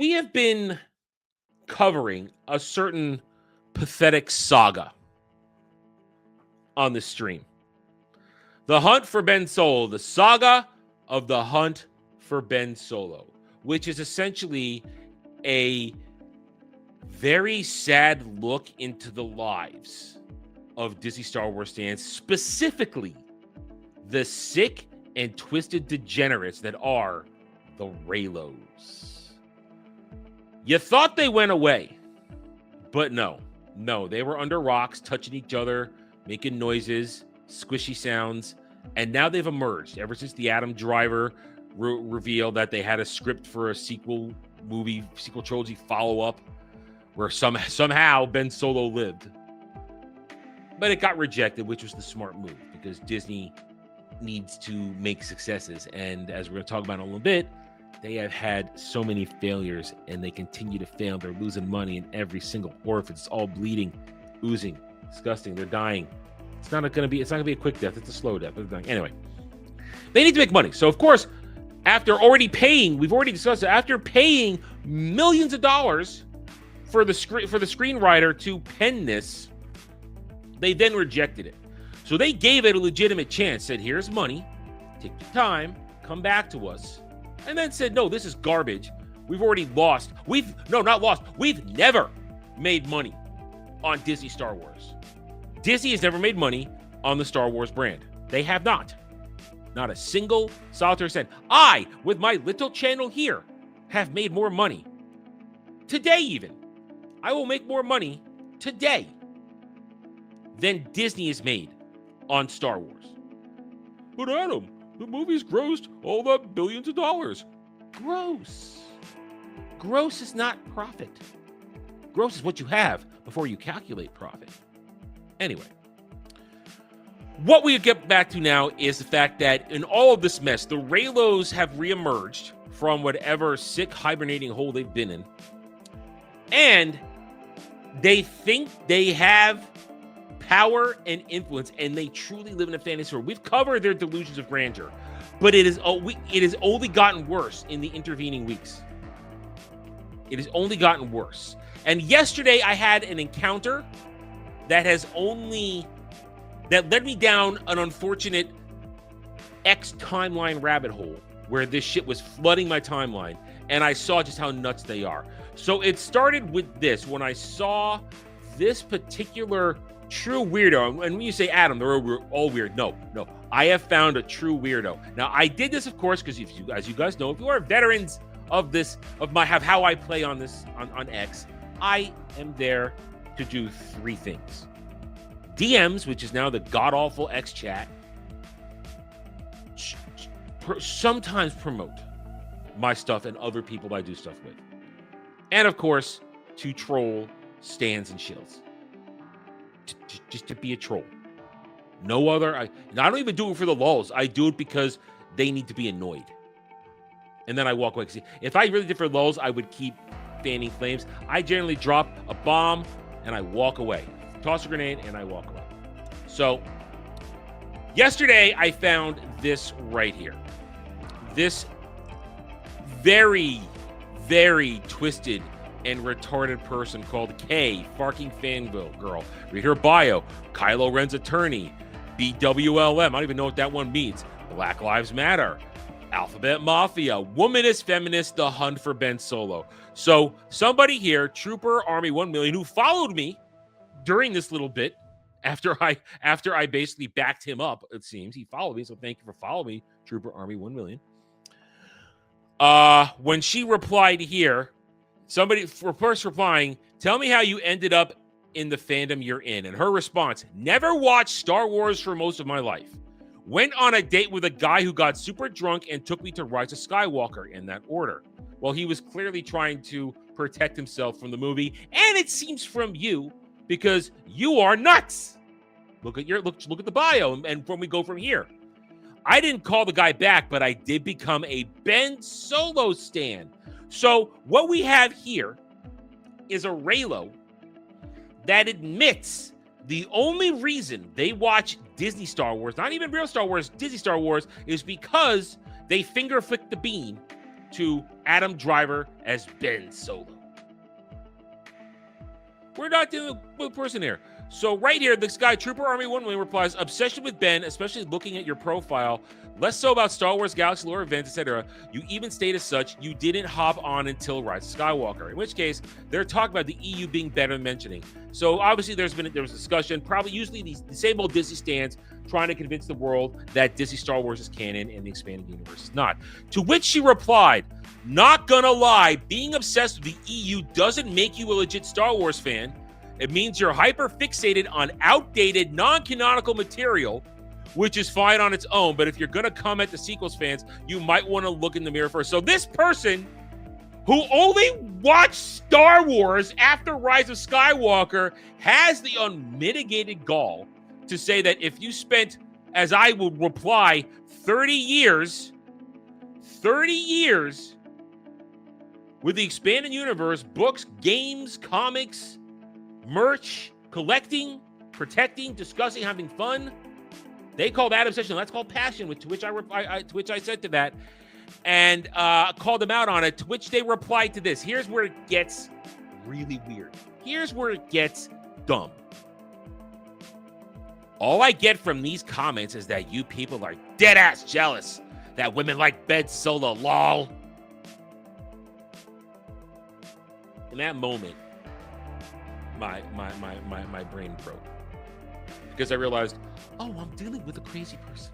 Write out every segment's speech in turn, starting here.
we have been covering a certain pathetic saga on the stream. The Hunt for Ben Solo, the saga of the Hunt for Ben Solo, which is essentially a very sad look into the lives of Disney Star Wars fans, specifically the sick and twisted degenerates that are the Reylos. You thought they went away, but no, they were under rocks, touching each other, making noises, squishy sounds, and now they've emerged ever since the Adam Driver reveal that they had a script for a sequel trilogy follow-up where somehow Ben Solo lived. But it got rejected, which was the smart move because Disney needs to make successes. And as we're going to talk about in a little bit, they have had so many failures and they continue to fail. They're losing money in every single orifice. It's all bleeding, oozing, disgusting. They're dying. It's not going to be a quick death. It's a slow death. Anyway, they need to make money. So, of course, after already paying, we've already discussed it, after paying millions of dollars for the screenwriter to pen this, they then rejected it. So they gave it a legitimate chance, said, here's money, take your time, come back to us. And then said, no, this is garbage. We've already lost. We've never made money on Disney Star Wars. Disney has never made money on the Star Wars brand. They have not. Not a single solitary cent. I, with my little channel here, have made more money. Today even. I will make more money today than Disney has made on Star Wars. But Adam, the movie's grossed all that billions of dollars. Gross. Gross is not profit. Gross is what you have before you calculate profit. Anyway, what we get back to now is the fact that in all of this mess, the Reylos have reemerged from whatever sick hibernating hole they've been in. And they think they have power and influence, and they truly live in a fantasy world. We've covered their delusions of grandeur, but it has only gotten worse in the intervening weeks. It has only gotten worse. And yesterday I had an encounter that led me down an unfortunate X timeline rabbit hole where this shit was flooding my timeline, and I saw just how nuts they are. So it started with this, when I saw this particular true weirdo, and when you say, Adam, they're all weird. No, I have found a true weirdo. Now, I did this, of course, because as you guys know, if you are veterans of how I play on this, on X, I am there to do three things. DMs, which is now the god-awful X chat, sometimes promote my stuff and other people I do stuff with. And, of course, to troll stands and shills. Just to be a troll. No other. I don't even do it for the lulz. I do it because they need to be annoyed. And then I walk away. If I really did for lulz, I would keep fanning flames. I generally drop a bomb and I walk away. Toss a grenade and I walk away. So, yesterday I found this right here. This very, very twisted and retarded person called Kay, Farking Fanville Girl. Read her bio. Kylo Ren's attorney. BWLM. I don't even know what that one means. Black Lives Matter. Alphabet Mafia. Womanist, feminist, the hunt for Ben Solo. So somebody here, Trooper Army 1 million, who followed me during this little bit after I basically backed him up, it seems. He followed me, so thank you for following me, Trooper Army 1 million. When she replied here, somebody first replying, tell me how you ended up in the fandom you're in. And her response, never watched Star Wars for most of my life. Went on a date with a guy who got super drunk and took me to Rise of Skywalker in that order. Well, he was clearly trying to protect himself from the movie. And it seems from you, because you are nuts. Look at the bio and when we go from here. I didn't call the guy back, but I did become a Ben Solo stan. So what we have here is a Reylo that admits the only reason they watch Disney Star Wars, not even real Star Wars, Disney Star Wars, is because they finger flicked the bean to Adam Driver as Ben Solo. We're not dealing with a person here. So right here, this guy, Trooper Army 1 Wing, replies, obsession with Ben, especially looking at your profile, less so about Star Wars Galaxy lore events, etc. You even state as such, you didn't hop on until Rise of Skywalker. In which case, they're talking about the EU being better than mentioning. So obviously there was discussion, probably usually the same old Disney stands trying to convince the world that Disney Star Wars is canon and the expanded universe is not. To which she replied, not gonna lie, being obsessed with the EU doesn't make you a legit Star Wars fan. It means you're hyper fixated on outdated, non-canonical material, which is fine on its own. But if you're going to come at the sequels fans, you might want to look in the mirror first. So this person who only watched Star Wars after Rise of Skywalker has the unmitigated gall to say that if you spent, as I would reply, 30 years with the expanded universe, books, games, comics, merch, collecting, protecting, discussing, having fun. They called that obsession. That's called passion. To which I said to that, and called them out on it. To which they replied to this. Here's where it gets really weird. Here's where it gets dumb. All I get from these comments is that you people are dead ass jealous that women like Ben Solo. Lol. In that moment, my brain broke because I realized, oh, I'm dealing with a crazy person.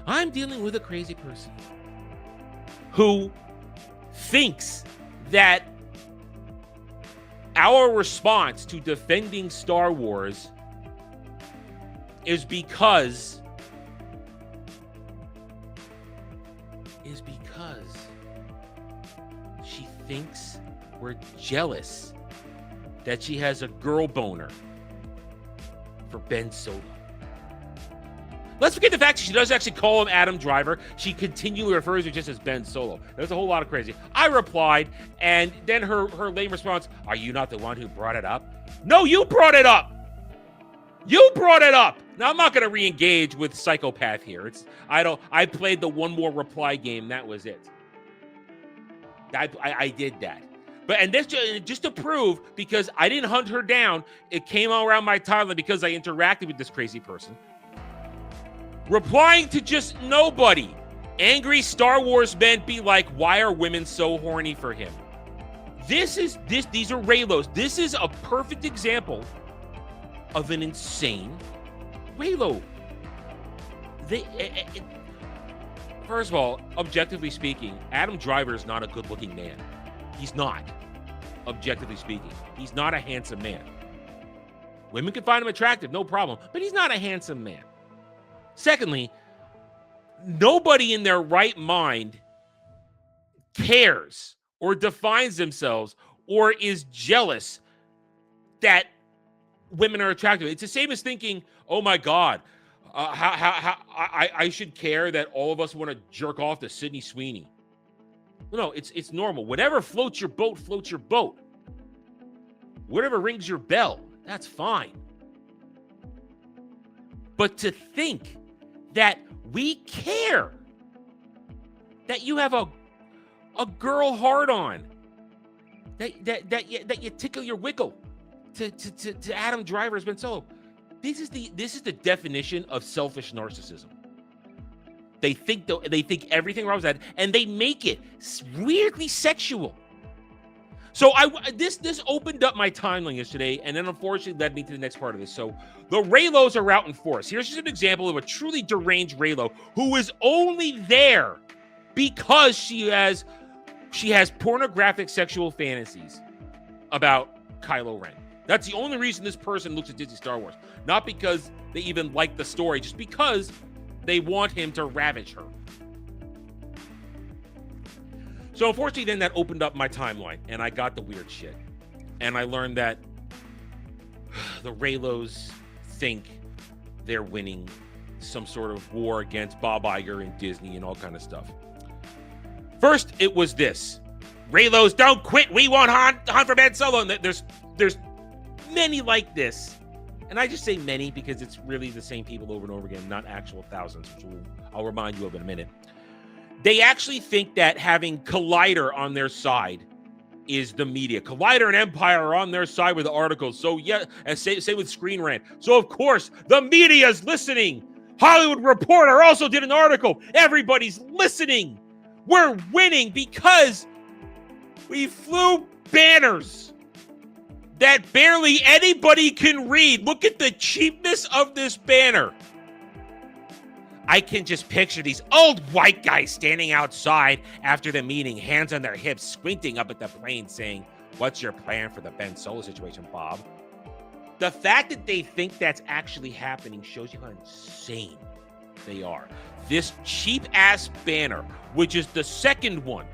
I'm dealing with a crazy person who thinks that our response to defending Star Wars is because she thinks we're jealous that she has a girl boner for Ben Solo. Let's forget the fact that she does actually call him Adam Driver. She continually refers to him just as Ben Solo. There's a whole lot of crazy. I replied, and then her lame response, are you not the one who brought it up? No, you brought it up. You brought it up. Now, I'm not going to re-engage with Psychopath here. I played the one more reply game. That was it. I did that. And this just to prove, because I didn't hunt her down, it came all around my timeline because I interacted with this crazy person. Replying to just nobody. Angry Star Wars men be like, why are women so horny for him? These are Reylos. This is a perfect example of an insane Reylo. First of all, objectively speaking, Adam Driver is not a good-looking man. He's not. Objectively speaking, he's not a handsome man. Women can find him attractive, no problem, but he's not a handsome man. Secondly, nobody in their right mind cares or defines themselves or is jealous that women are attractive. It's the same as thinking, oh my God, I should care that all of us want to jerk off to Sydney Sweeney. No, it's normal. Whatever floats your boat, floats your boat. Whatever rings your bell, that's fine. But to think that we care that you have a girl hard on, that you tickle your wickle to Adam Driver's Ben Solo. This is the definition of selfish narcissism. They think everything wrong with that, and they make it weirdly sexual. So this opened up my timeline yesterday, and then unfortunately led me to the next part of this. So the Reylos are out in force. Here's just an example of a truly deranged Reylo who is only there because she has pornographic sexual fantasies about Kylo Ren. That's the only reason this person looks at Disney Star Wars. Not because they even like the story, just because they want him to ravage her. So unfortunately, then that opened up my timeline, and I got the weird shit. And I learned that the Reylos think they're winning some sort of war against Bob Iger and Disney and all kind of stuff. First, it was this. Reylos, don't quit. We won't hunt for Ben Solo. And there's many like this. And I just say many because it's really the same people over and over again, not actual thousands, which I'll remind you of in a minute. They actually think that having Collider on their side is the media. Collider and Empire are on their side with the articles. So yeah, and say with Screen Rant. So of course the media is listening. Hollywood Reporter also did an article. Everybody's listening. We're winning because we flew banners that barely anybody can read. Look at the cheapness of this banner. I can just picture these old white guys standing outside after the meeting, hands on their hips, squinting up at the plane saying, "What's your plan for the Ben Solo situation, Bob?" The fact that they think that's actually happening shows you how insane they are. This cheap-ass banner, which is the second one,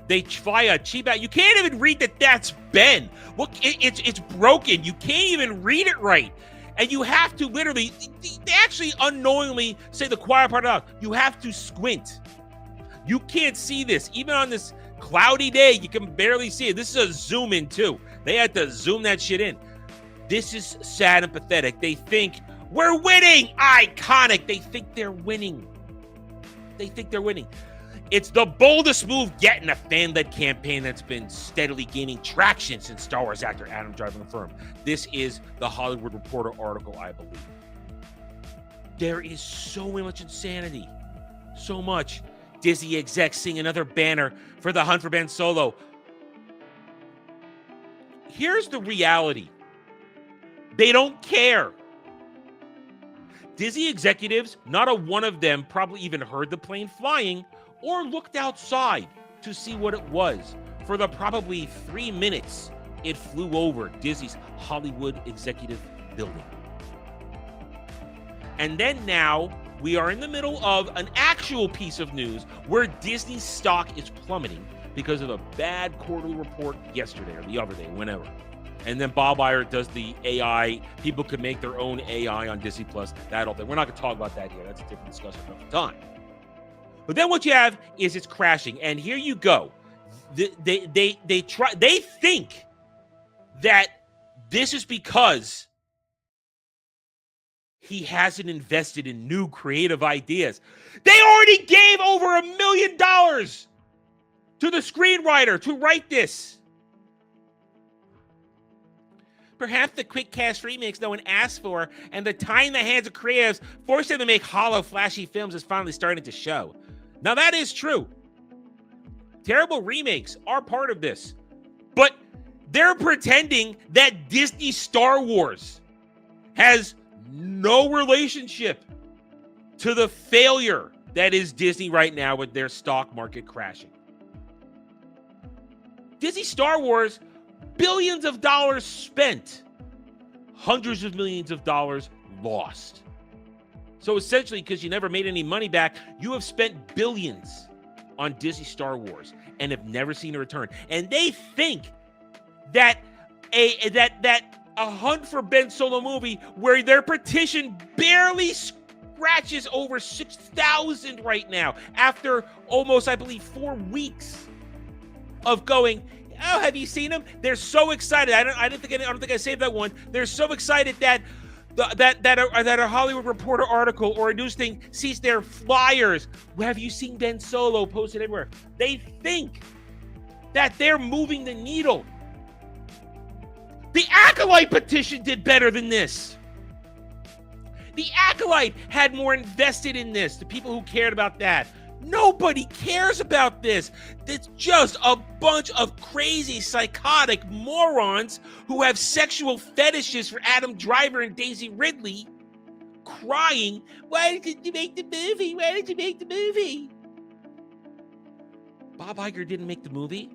they fly a cheap out. You can't even read that that's Ben. Look, it's broken. You can't even read it right. And you have to literally, they actually unknowingly say the quiet part out. You have to squint. You can't see this. Even on this cloudy day, you can barely see it. This is a zoom in too. They had to zoom that shit in. This is sad and pathetic. They think we're winning. Iconic. They think they're winning. It's the boldest move yet in a fan-led campaign that's been steadily gaining traction since Star Wars actor Adam Driver confirmed. This is the Hollywood Reporter article, I believe. There is so much insanity. So much. Disney execs seeing another banner for the hunt for Ben Solo. Here's the reality. They don't care. Disney executives, not a one of them probably even heard the plane flying or looked outside to see what it was for the probably 3 minutes it flew over Disney's Hollywood executive building. And then now we are in the middle of an actual piece of news where Disney's stock is plummeting because of a bad quarterly report yesterday or the other day, whenever. And then Bob Iger does the AI. People can make their own AI on Disney Plus. That all thing. We're not going to talk about that here. That's a different discussion for another time. But then what you have is it's crashing, and here you go. They think that this is because he hasn't invested in new creative ideas. They already gave over $1 million to the screenwriter to write this. Perhaps the quick cast remakes no one asked for and the time in the hands of creatives forced them to make hollow, flashy films is finally starting to show. Now, that is true. Terrible remakes are part of this. But they're pretending that Disney Star Wars has no relationship to the failure that is Disney right now with their stock market crashing. Disney Star Wars, billions of dollars spent, hundreds of millions of dollars lost. So essentially, because you never made any money back, you have spent billions on Disney Star Wars and have never seen a return. And they think that a Hunt for Ben Solo movie where their petition barely scratches over 6,000 right now after almost, I believe, 4 weeks of going, "Oh, have you seen them?" They're so excited. I don't think I saved that one. They're so excited that a Hollywood Reporter article or a news thing sees their flyers. "Have you seen Ben Solo?" posted everywhere. They think that they're moving the needle. The Acolyte petition did better than this. The Acolyte had more invested in this. The people who cared about that. Nobody cares about this. It's just a bunch of crazy, psychotic morons who have sexual fetishes for Adam Driver and Daisy Ridley crying, "Why did you make the movie? Why did you make the movie?" Bob Iger didn't make the movie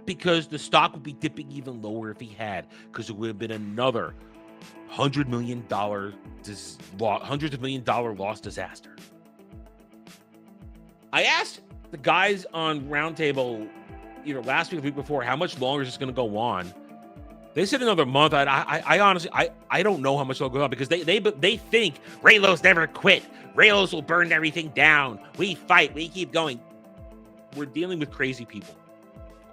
because the stock would be dipping even lower if he had, because it would have been another $100 million hundreds of million dollar loss disaster. I asked the guys on Roundtable either last week or the week before, how much longer is this going to go on? They said another month. I honestly don't know how much it'll go on, because they think Reylos never quit. Reylos will burn everything down. We fight. We keep going. We're dealing with crazy people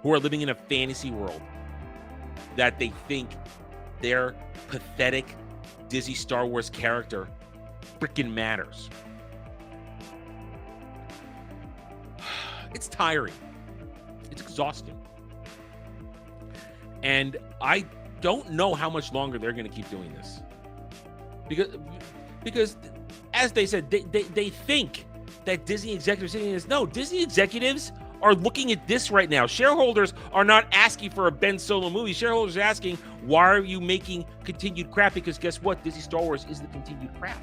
who are living in a fantasy world that they think their pathetic Disney Star Wars character freaking matters. It's tiring. It's exhausting. And I don't know how much longer they're going to keep doing this. Because as they said, they think that Disney executives are saying this. No, Disney executives are looking at this right now. Shareholders are not asking for a Ben Solo movie. Shareholders are asking, why are you making continued crap? Because guess what? Disney Star Wars is the continued crap.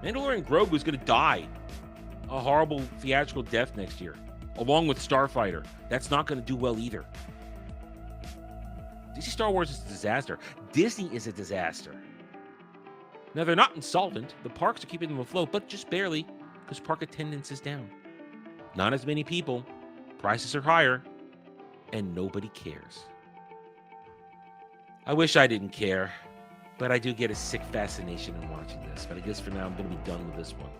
Mandalorian Grogu is going to die a horrible theatrical death next year, along with Starfighter. That's not going to do well either. Disney Star Wars is a disaster. Disney is a disaster. Now, they're not insolvent. The parks are keeping them afloat, but just barely, because park attendance is down. Not as many people, prices are higher, and nobody cares. I wish I didn't care, but I do get a sick fascination in watching this. But I guess for now, I'm going to be done with this one.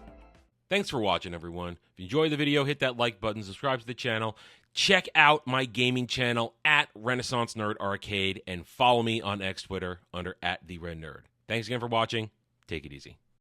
Thanks for watching, everyone. If you enjoyed the video, hit that like button, subscribe to the channel, check out my gaming channel at Renaissance Nerd Arcade, and follow me on X Twitter under @TheRedNerd. Thanks again for watching. Take it easy.